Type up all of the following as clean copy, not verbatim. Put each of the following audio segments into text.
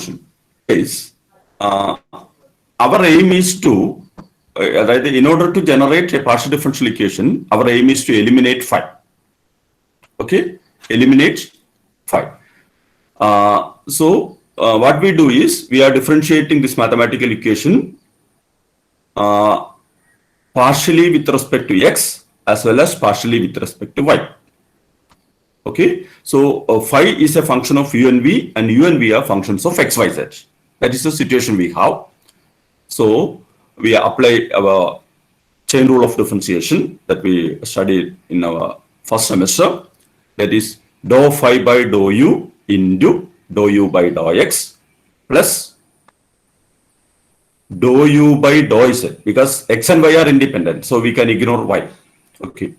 function is our aim is to in order to generate a partial differential equation, our aim is to eliminate phi. Okay, eliminate phi. What we do is we are differentiating this mathematical equation partially with respect to x as well as partially with respect to y. Okay, so phi is a function of u and v, and u and v are functions of x, y, z. That is the situation we have. So we apply our chain rule of differentiation that we studied in our first semester. That is dou phi by dou u into dou u by dou x plus dou u by dou z, because x and y are independent, so we can ignore y. Okay.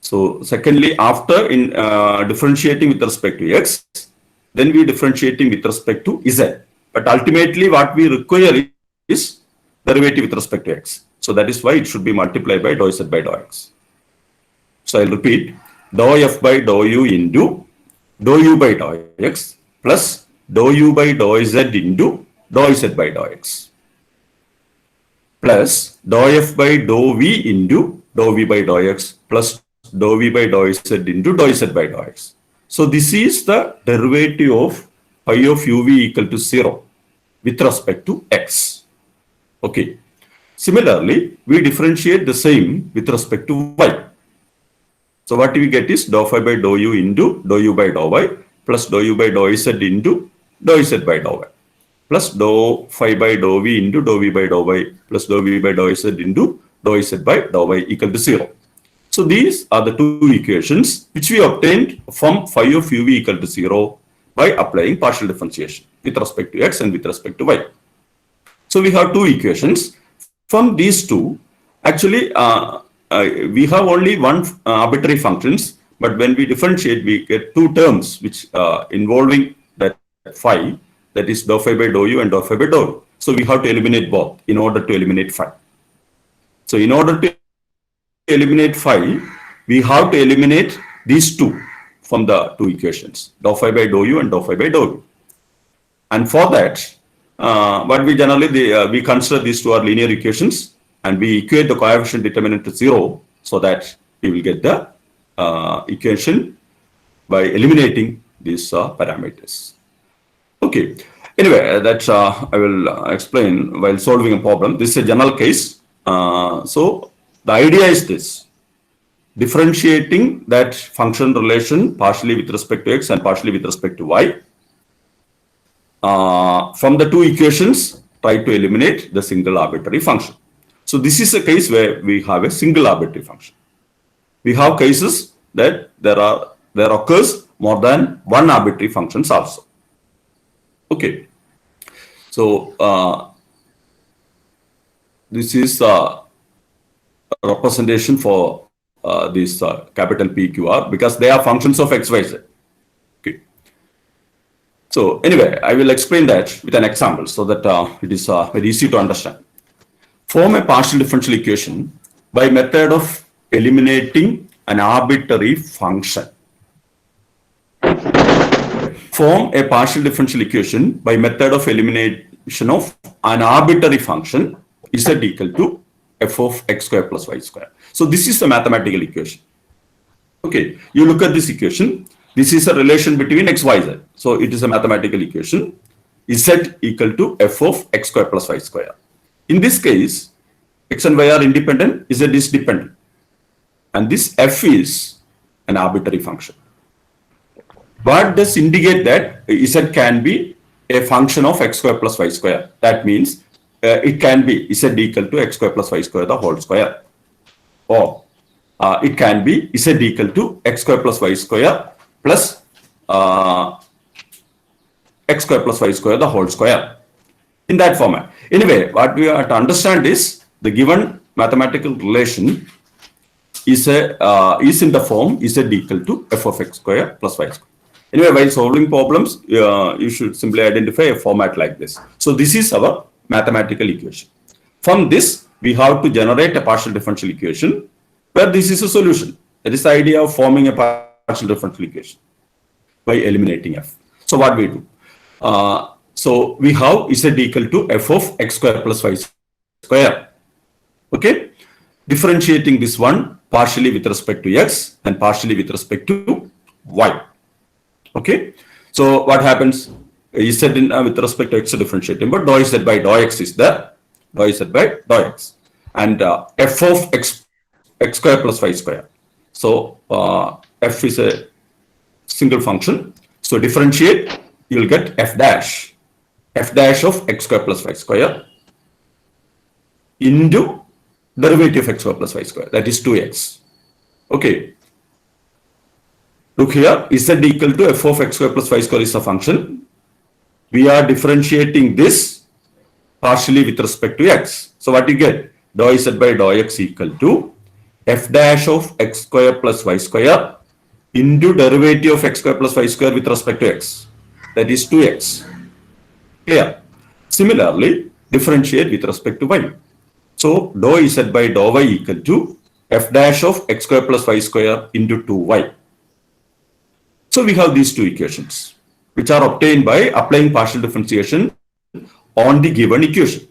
So secondly, after differentiating with respect to x, then we differentiating with respect to z. But ultimately, what we require is derivative with respect to x. So that is why it should be multiplied by dou z by dou x. So I'll repeat: dou f by dou u into dou u by dou x plus dou u by dou z into dou z by dou x plus dou f by dou v into dou v by dou x plus dou v by dou z into dou z by dou x. So this is the derivative of phi of uv equal to 0 with respect to x. Okay. Similarly, we differentiate the same with respect to y. So what we get is dou phi by dou u into dou u by dou y plus dou u by dou z into dou z by dou y plus dou phi by dou v into dou v by dou y plus dou v by dou z into dou z by dou y equal to 0. So these are the two equations which we obtained from phi of uv equal to 0 by applying partial differentiation with respect to x and with respect to y. So we have two equations. From these two, actually, we have only one arbitrary functions, but when we differentiate, we get two terms which involving that phi, that is dou phi by dou u and dou phi by dou u. So we have to eliminate both in order to eliminate phi. So in order to eliminate phi, we have to eliminate these two from the two equations, dou phi by dou u and dou phi by dou u. And for that, what we generally we consider these two are linear equations, and we equate the coefficient determinant to 0, so that we will get the equation by eliminating these parameters. Okay. Anyway, that I will explain while solving a problem. This is a general case. So the idea is this: differentiating that function relation partially with respect to x and partially with respect to y. From the two equations, try to eliminate the single arbitrary function. So this is a case where we have a single arbitrary function. We have cases that there occurs more than one arbitrary functions also. Okay. So this is a representation for this capital PQR, because they are functions of x, y, z. So anyway, I will explain that with an example so that it is very easy to understand. Form a partial differential equation by method of eliminating an arbitrary function. Form a partial differential equation by method of elimination of an arbitrary function z equal to f of x square plus y square. So this is the mathematical equation. Okay, you look at this equation. This is a relation between x, y, z. So it is a mathematical equation. Z equal to f of x square plus y square. In this case, x and y are independent, z is dependent. And this f is an arbitrary function. What does indicate that z can be a function of x square plus y square? That means it can be z equal to x square plus y square the whole square. Or it can be z equal to x square plus y square plus x square plus y square the whole square, in that format. Anyway, what we have to understand is the given mathematical relation is in the form z equal to f of x square plus y square. Anyway, while solving problems, you should simply identify a format like this. So this is our mathematical equation. From this, we have to generate a partial differential equation where this is a solution. That is the idea of forming a partial differential equation by eliminating f. So what we do? So we have z equal to f of x square plus y square. Okay, differentiating this one partially with respect to x and partially with respect to y. Okay, so what happens? Z in with respect to x differentiating, but dou z by dou x is there, dou z by dou x, and f of x square plus y square. So f is a single function. So differentiate, you will get f dash of x square plus y square into derivative of x square plus y square, that is 2x. Okay. Look here, z equal to f of x square plus y square is a function. We are differentiating this partially with respect to x. So what you get? Dou z by dou x equal to f dash of x square plus y square into derivative of x square plus y square with respect to x. That is 2x. Clear? Similarly, differentiate with respect to y. So dou z by dou y equal to f dash of x square plus y square into 2y. So we have these two equations, which are obtained by applying partial differentiation on the given equation.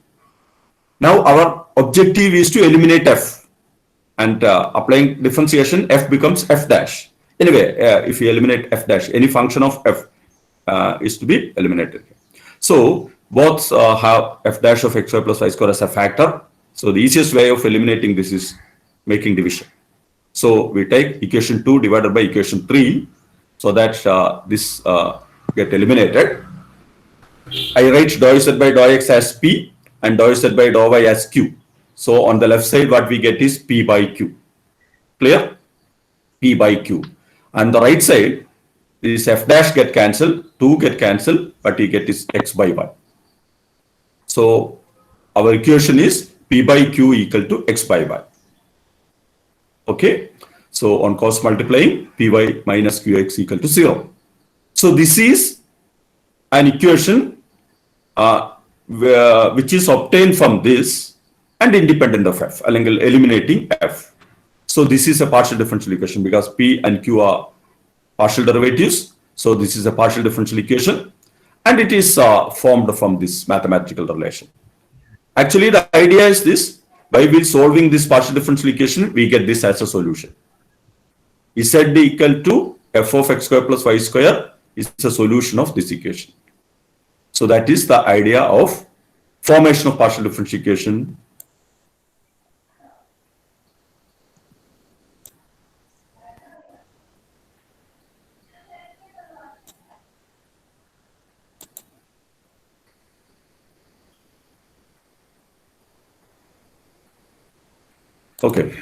Now our objective is to eliminate f, and applying differentiation, f becomes f dash. Anyway, if we eliminate f dash, any function of f is to be eliminated. So both have f dash of x square plus y square as a factor. So the easiest way of eliminating this is making division. So we take equation 2 divided by equation 3, so that this get eliminated. I write dou z by dou x as p and dou z by dou y as q. So on the left side, what we get is p by q. Clear? P by q. And the right side, this f dash get cancelled, 2 get cancelled, but you get is x by y. So our equation is p by q equal to x by y. Okay. So on cross multiplying, py minus qx equal to 0. So this is an equation which is obtained from this and independent of f, eliminating f. So this is a partial differential equation because p and q are partial derivatives. So this is a partial differential equation, and it is formed from this mathematical relation. Actually, the idea is this: by solving this partial differential equation, we get this as a solution. Z equal to f of x square plus y square is a solution of this equation. So that is the idea of formation of partial differential equation. Okay,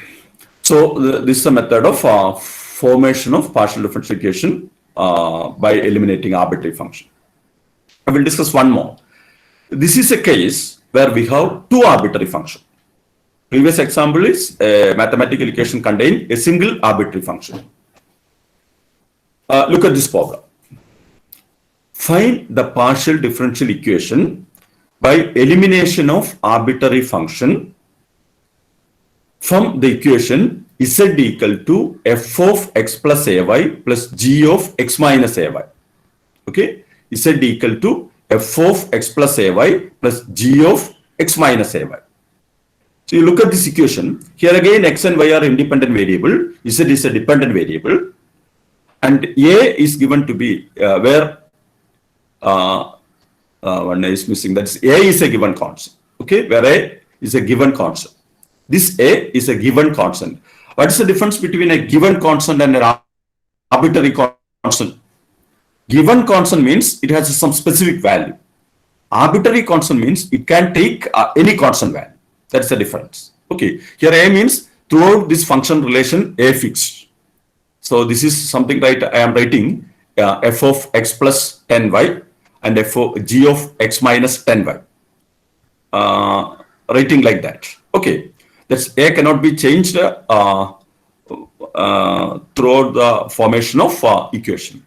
so this is a method of formation of partial differential equation by eliminating arbitrary function. I will discuss one more. This is a case where we have two arbitrary functions. Previous example is a mathematical equation contain a single arbitrary function. Look at this problem. Find the partial differential equation by elimination of arbitrary function from the equation z equal to f of x plus ay plus g of x minus ay. Okay, z equal to f of x plus ay plus g of x minus ay. So you look at this equation. Here again, x and y are independent variable. Z is a dependent variable, and a is given to be where one is missing. That is, a is a given constant. Okay, where a is a given constant. This a is a given constant. What is the difference between a given constant and an arbitrary constant? Given constant means it has some specific value. Arbitrary constant means it can take any constant value. That's the difference. Okay, here a means throughout this function relation a fixed. So this is something like I am writing f of x plus 10y and f of g of x minus 10y. Writing like that. Okay. That's a cannot be changed throughout the formation of equation.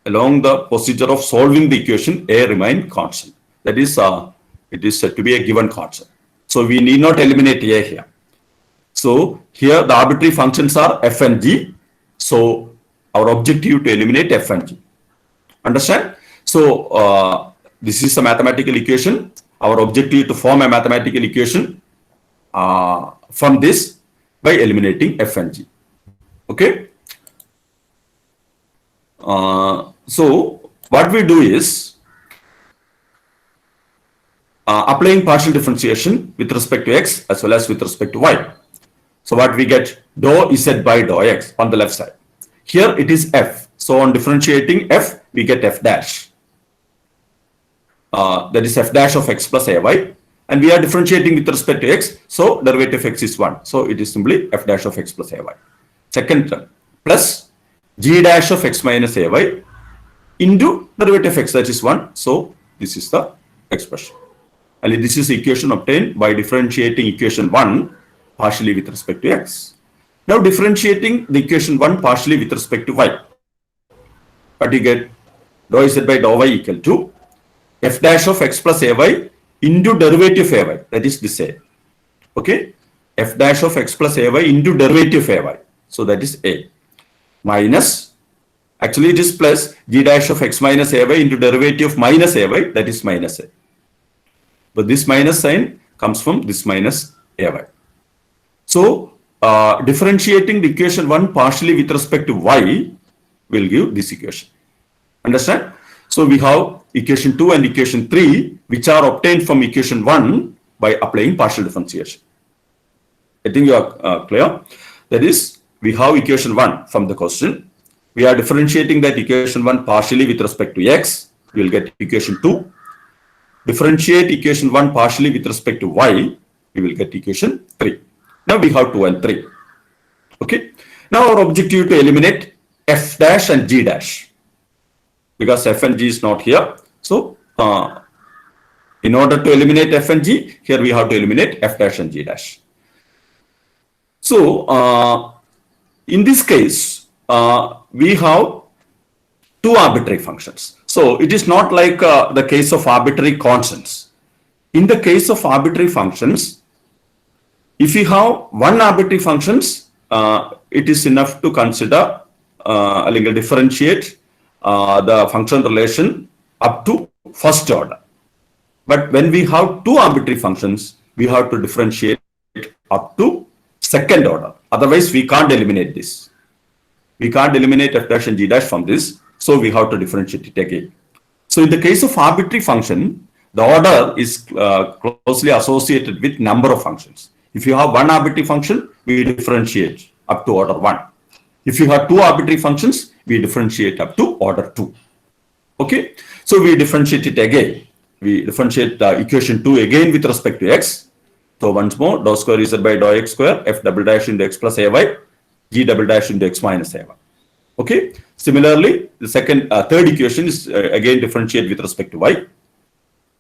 Along the procedure of solving the equation, a remain constant. That is, it is said to be a given constant. So we need not eliminate a here. So here the arbitrary functions are f and g. So our objective to eliminate f and g. Understand? So this is a mathematical equation. Our objective is to form a mathematical equation from this by eliminating f and g. Okay. So what we do is applying partial differentiation with respect to x as well as with respect to y. So what we get, dou z by dou x on the left side. Here it is f. So on differentiating f, we get f dash. That is f dash of x plus ay. And we are differentiating with respect to x. So derivative of x is 1. So it is simply f dash of x plus ay. Second term, plus g dash of x minus ay into derivative of x, that is 1. So this is the expression. And this is the equation obtained by differentiating equation 1 partially with respect to x. Now differentiating the equation 1 partially with respect to y. What you get? Dou z by dou y equal to f dash of x plus ay into derivative of ay. That is this a. Okay? F dash of x plus ay into derivative of ay. So that is a. Minus, actually it is plus g dash of x minus ay into derivative of minus ay. That is minus a. But this minus sign comes from this minus ay. So differentiating the equation 1 partially with respect to y will give this equation. Understand? So we have equation 2 and equation 3 which are obtained from equation 1 by applying partial differentiation. I think you are clear. That is, we have equation 1 from the question. We are differentiating that equation 1 partially with respect to x. We will get equation 2. Differentiate equation 1 partially with respect to y. We will get equation 3. Now we have 2 and 3. Okay. Now our objective is to eliminate f dash and g dash. Because f and g is not here. So in order to eliminate f and g, here we have to eliminate f dash and g dash. So in this case, we have two arbitrary functions. So it is not like the case of arbitrary constants. In the case of arbitrary functions, if you have one arbitrary functions, it is enough to consider differentiate the function relation up to first order. But when we have two arbitrary functions, we have to differentiate up to second order. Otherwise, we can't eliminate this. We can't eliminate f dash and g dash from this. So we have to differentiate it again. So in the case of arbitrary function, the order is closely associated with number of functions. If you have one arbitrary function, we differentiate up to order 1. If you have two arbitrary functions, we differentiate up to order 2. Okay. So we differentiate it again. We differentiate the equation 2 again with respect to x. So once more, dou square z by dou x square, f double dash into x plus ay, g double dash into x minus ay. Okay. Similarly, the third equation is again differentiate with respect to y.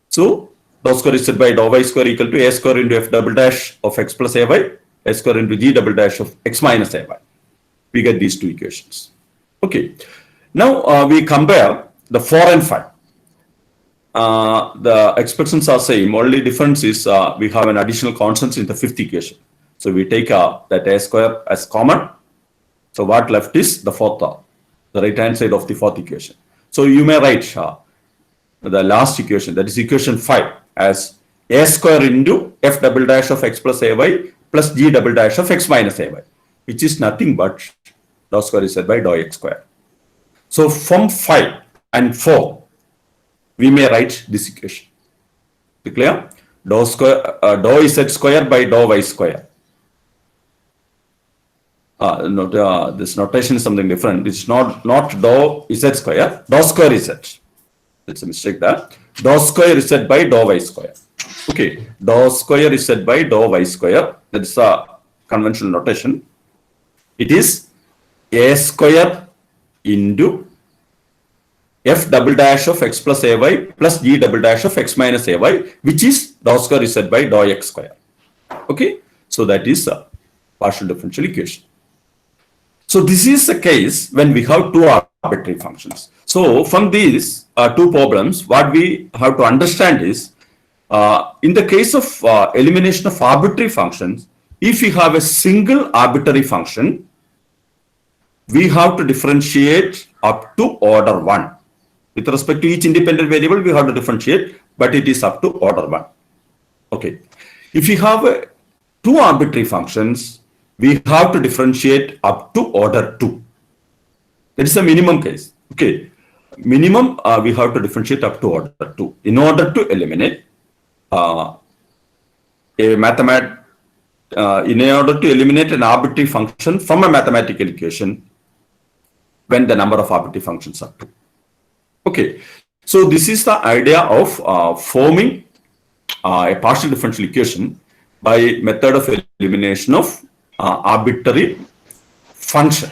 So dou square z by dou y square equal to a square into f double dash of x plus ay, a square into g double dash of x minus ay. We get these two equations. Okay. Now we compare the 4 and 5. The expressions are same. Only difference is we have an additional constant in the fifth equation. So we take that a square as common. So what left is the fourth term, the right hand side of the fourth equation. So you may write the last equation, that is equation 5, as a square into f double dash of x plus ay plus g double dash of x minus ay, which is nothing but dou square z by dou x square. So from 5 and 4, we may write this equation. Clear? Dou z square by dou y square. This notation is something different. It's not dou z square, dou square z. That's a mistake there. Dou square z by dou y square. Okay, dou square z by dou y square. That's a conventional notation. It is a square into f double dash of x plus ay plus g double dash of x minus ay, which is dou square z by dou x square. Okay, so that is a partial differential equation. So this is the case when we have two arbitrary functions. So from these two problems, what we have to understand is, in the case of elimination of arbitrary functions, if we have a single arbitrary function, we have to differentiate up to order 1. With respect to each independent variable, we have to differentiate, but it is up to order 1. Okay. If we have 2 arbitrary functions, we have to differentiate up to order 2. That is the minimum case. Okay. Minimum, we have to differentiate up to order 2 in order to eliminate in order to eliminate an arbitrary function from a mathematical equation when the number of arbitrary functions are 2. Okay, so this is the idea of forming a partial differential equation by method of elimination of arbitrary function.